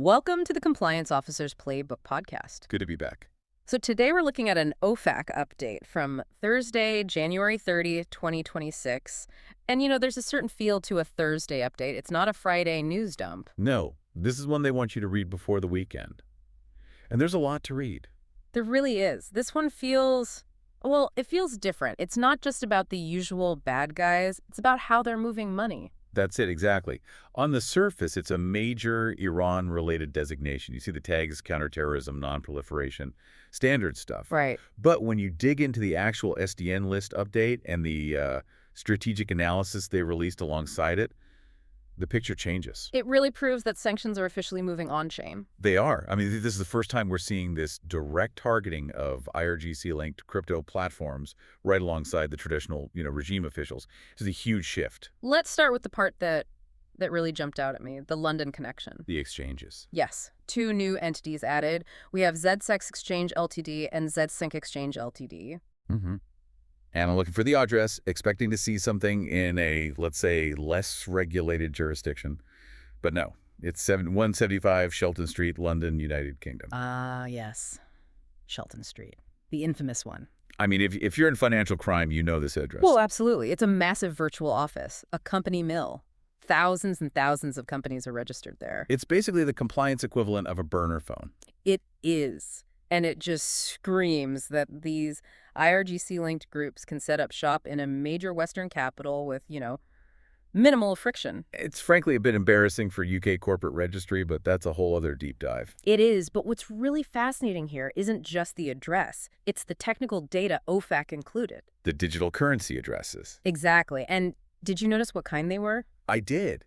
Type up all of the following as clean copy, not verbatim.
Welcome to the Compliance Officer's Playbook podcast. Good to be back. So today we're looking at an OFAC update from Thursday, January 30th, 2026. And there's a certain feel to a Thursday update. It's not a Friday news dump. No, this is one they want you to read before the weekend. And there's a lot to read. There really is. This one feels, well, it feels different. It's not just about the usual bad guys. It's about how they're moving money. That's it, exactly. On the surface, it's a major Iran-related designation. You see the tags, counterterrorism, non-proliferation, standard stuff. Right. But when you dig into the actual SDN list update and the strategic analysis they released alongside it, the picture changes. It really proves that sanctions are officially moving on-chain. They are. I mean, this is the first time we're seeing this direct targeting of IRGC-linked crypto platforms right alongside the traditional, regime officials. This is a huge shift. Let's start with the part that really jumped out at me, the London connection. The exchanges. Yes, 2 new entities added. We have ZSEX Exchange Ltd. and ZSync Exchange Ltd. Mm-hmm. And I'm looking for the address, expecting to see something in a, let's say, less regulated jurisdiction. But no, it's 175 Shelton Street, London, United Kingdom. Yes. Shelton Street. The infamous one. I mean, if you're in financial crime, you know this address. Well, absolutely. It's a massive virtual office, a company mill. Thousands and thousands of companies are registered there. It's basically the compliance equivalent of a burner phone. It is. And it just screams that these IRGC-linked groups can set up shop in a major Western capital with, minimal friction. It's frankly a bit embarrassing for UK corporate registry, but that's a whole other deep dive. It is, but what's really fascinating here isn't just the address. It's the technical data OFAC included. The digital currency addresses. Exactly. And did you notice what kind they were? I did.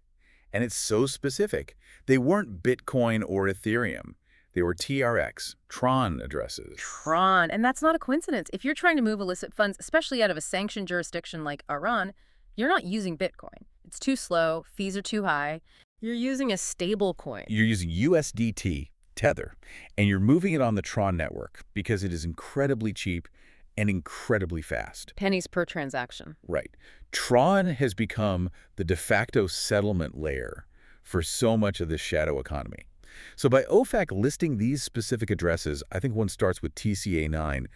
And it's so specific. They weren't Bitcoin or Ethereum. They were TRX, Tron addresses. Tron. And that's not a coincidence. If you're trying to move illicit funds, especially out of a sanctioned jurisdiction like Iran, you're not using Bitcoin. It's too slow. Fees are too high. You're using a stable coin. You're using USDT, Tether, and you're moving it on the Tron network because it is incredibly cheap and incredibly fast. Pennies per transaction. Right. Tron has become the de facto settlement layer for so much of this shadow economy. So by OFAC listing these specific addresses, I think one starts with TCA9.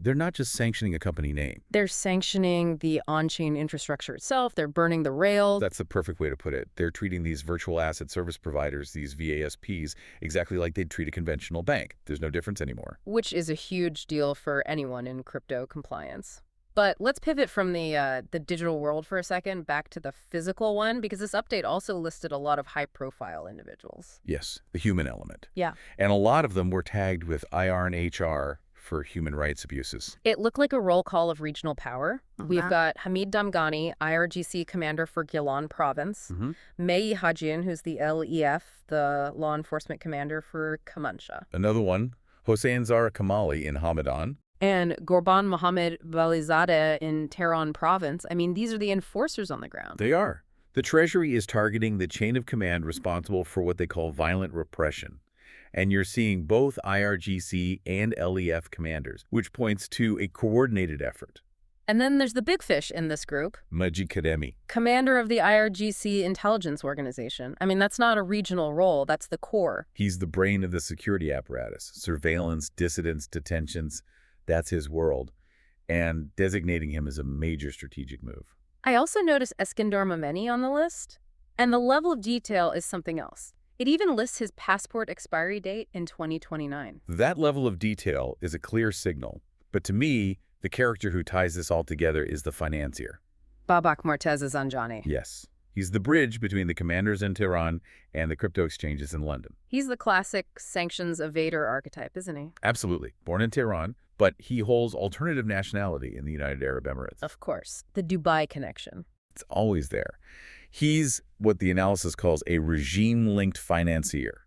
They're not just sanctioning a company name. They're sanctioning the on-chain infrastructure itself. They're burning the rails. That's the perfect way to put it. They're treating these virtual asset service providers, these VASPs, exactly like they'd treat a conventional bank. There's no difference anymore. Which is a huge deal for anyone in crypto compliance. But let's pivot from the digital world for a second back to the physical one, because this update also listed a lot of high-profile individuals. Yes, the human element. Yeah. And a lot of them were tagged with IR and HR for human rights abuses. It looked like a roll call of regional power. We've got Hamid Damghani, IRGC commander for Gilan province, Mei Hajian, who's the LEF, the law enforcement commander for Kamanshah. Another one, Hossein Zara Kamali in Hamadan. And Gorban Mohammed Balizadeh in Tehran province. I mean, these are the enforcers on the ground. They are. The Treasury is targeting the chain of command responsible for what they call violent repression. And you're seeing both IRGC and LEF commanders, which points to a coordinated effort. And then there's the big fish in this group. Majid Kademi. Commander of the IRGC intelligence organization. I mean, that's not a regional role. That's the core. He's the brain of the security apparatus. Surveillance, dissidents, detentions. That's his world. And designating him as a major strategic move. I also noticed Eskandar Momeni on the list. And the level of detail is something else. It even lists his passport expiry date in 2029. That level of detail is a clear signal. But to me, the character who ties this all together is the financier. Babak Morteza Zanjani. Yes. He's the bridge between the commanders in Tehran and the crypto exchanges in London. He's the classic sanctions evader archetype, isn't he? Absolutely. Born in Tehran, but he holds alternative nationality in the United Arab Emirates. Of course. The Dubai connection. It's always there. He's what the analysis calls a regime-linked financier.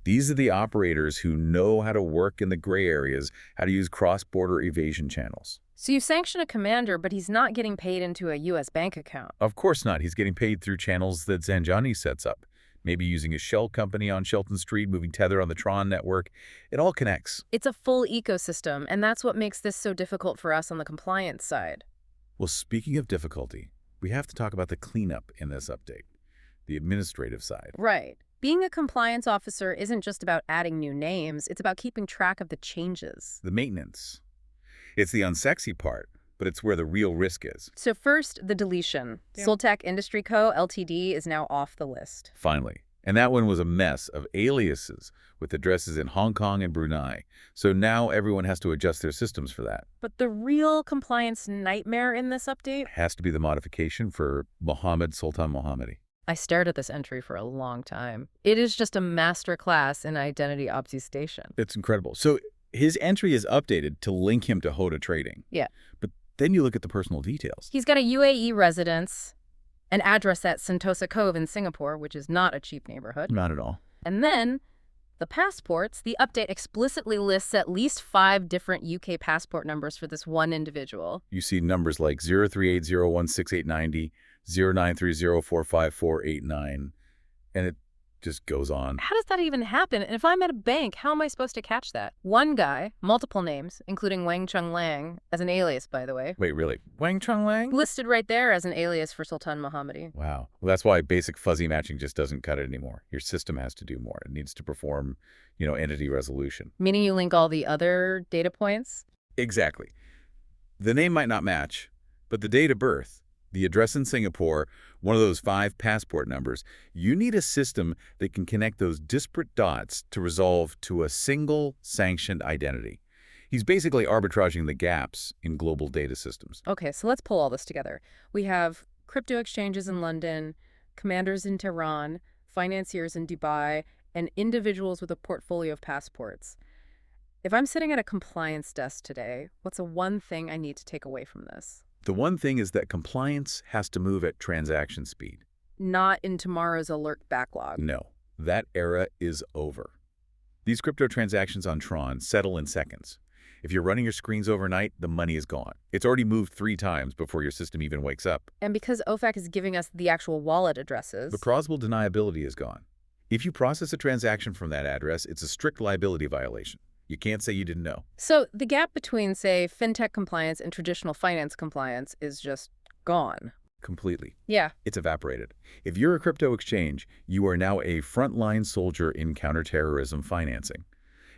These are the operators who know how to work in the gray areas, how to use cross-border evasion channels. So you sanction a commander, but he's not getting paid into a U.S. bank account. Of course not. He's getting paid through channels that Zanjani sets up. Maybe using a shell company on Shelton Street, moving Tether on the Tron network. It all connects. It's a full ecosystem, and that's what makes this so difficult for us on the compliance side. Well, speaking of difficulty, we have to talk about the cleanup in this update, the administrative side. Right. Being a compliance officer isn't just about adding new names, it's about keeping track of the changes. The maintenance. It's the unsexy part, but it's where the real risk is. So first, the deletion. Yeah. Soltec Industry Co., Ltd. is now off the list. Finally. And that one was a mess of aliases with addresses in Hong Kong and Brunei. So now everyone has to adjust their systems for that. But the real compliance nightmare in this update? Has to be the modification for Mohammed Sultan Mohammadi. I stared at this entry for a long time. It is just a master class in identity obfuscation. It's incredible. So his entry is updated to link him to Hoda Trading. Yeah. But then you look at the personal details. He's got a UAE residence, an address at Sentosa Cove in Singapore, which is not a cheap neighborhood. Not at all. And then the passports, the update explicitly lists at least 5 different UK passport numbers for this one individual. You see numbers like 038016890, 093045489, and it just goes on. How does that even happen? And if I'm at a bank, how am I supposed to catch that? One guy, multiple names, including Wang Chung Lang, as an alias, by the way. Wait, really? Wang Chung Lang? Listed right there as an alias for Sultan Mohammadi. Wow. Well, that's why basic fuzzy matching just doesn't cut it anymore. Your system has to do more. It needs to perform, entity resolution. Meaning you link all the other data points? Exactly. The name might not match, but the date of birth, the address in Singapore, one of those 5 passport numbers, you need a system that can connect those disparate dots to resolve to a single sanctioned identity. He's basically arbitraging the gaps in global data systems. Okay, so let's pull all this together. We have crypto exchanges in London, commanders in Tehran, financiers in Dubai, and individuals with a portfolio of passports. If I'm sitting at a compliance desk today, what's the one thing I need to take away from this? The one thing is that compliance has to move at transaction speed. Not in tomorrow's alert backlog. No, that era is over. These crypto transactions on Tron settle in seconds. If you're running your screens overnight, the money is gone. It's already moved 3 times before your system even wakes up. And because OFAC is giving us the actual wallet addresses... The plausible deniability is gone. If you process a transaction from that address, it's a strict liability violation. You can't say you didn't know. So the gap between, say, fintech compliance and traditional finance compliance is just gone. Completely. Yeah. It's evaporated. If you're a crypto exchange, you are now a frontline soldier in counterterrorism financing.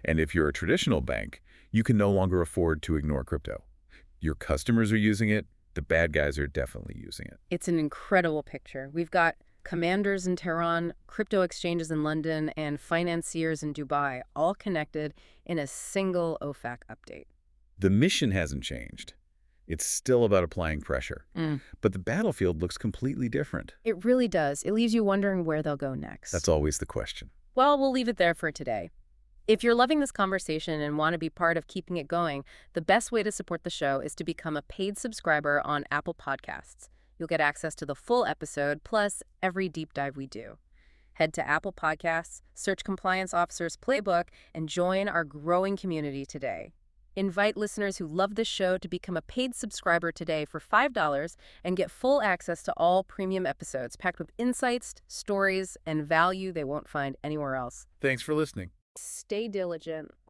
And if you're a traditional bank, you can no longer afford to ignore crypto. Your customers are using it. The bad guys are definitely using it. It's an incredible picture. We've got commanders in Tehran, crypto exchanges in London, and financiers in Dubai, all connected in a single OFAC update. The mission hasn't changed. It's still about applying pressure. But the battlefield looks completely different. It really does. It leaves you wondering where they'll go next. That's always the question. Well, we'll leave it there for today. If you're loving this conversation and want to be part of keeping it going, the best way to support the show is to become a paid subscriber on Apple Podcasts. You'll get access to the full episode, plus every deep dive we do. Head to Apple Podcasts, search Compliance Officers Playbook, and join our growing community today. Invite listeners who love this show to become a paid subscriber today for $5 and get full access to all premium episodes packed with insights, stories, and value they won't find anywhere else. Thanks for listening. Stay diligent.